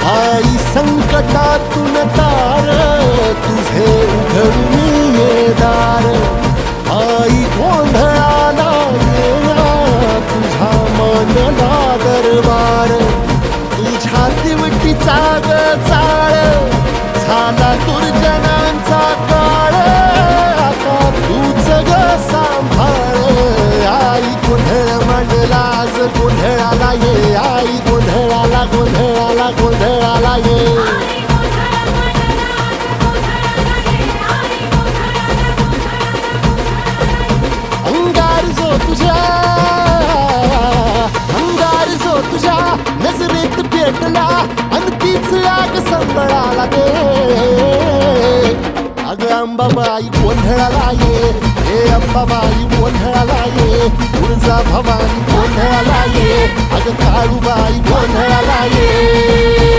आई संकटातून तार तुझे उघडून ये दार आई गोंधळाला येणार तुझा मनला दरबार तुझ्या दिवटीचा ग चाळ झाला दुर्जनांचा काळ आता तूच ग सांभाळ आई गोंधळ मांडला आज गोंधळाला ये आई गोंधळाला गोंधळाला गोंधळाला ये तुझ्या नजरेत पेटला आणि तीच आग संबळाला दे अग अंबाबाई गोंधळाला ये हे अंबाबाई गोंधळाला ये तुळजा भवानी गोंधळाला ये अग काळूबाई गोंधळाला ये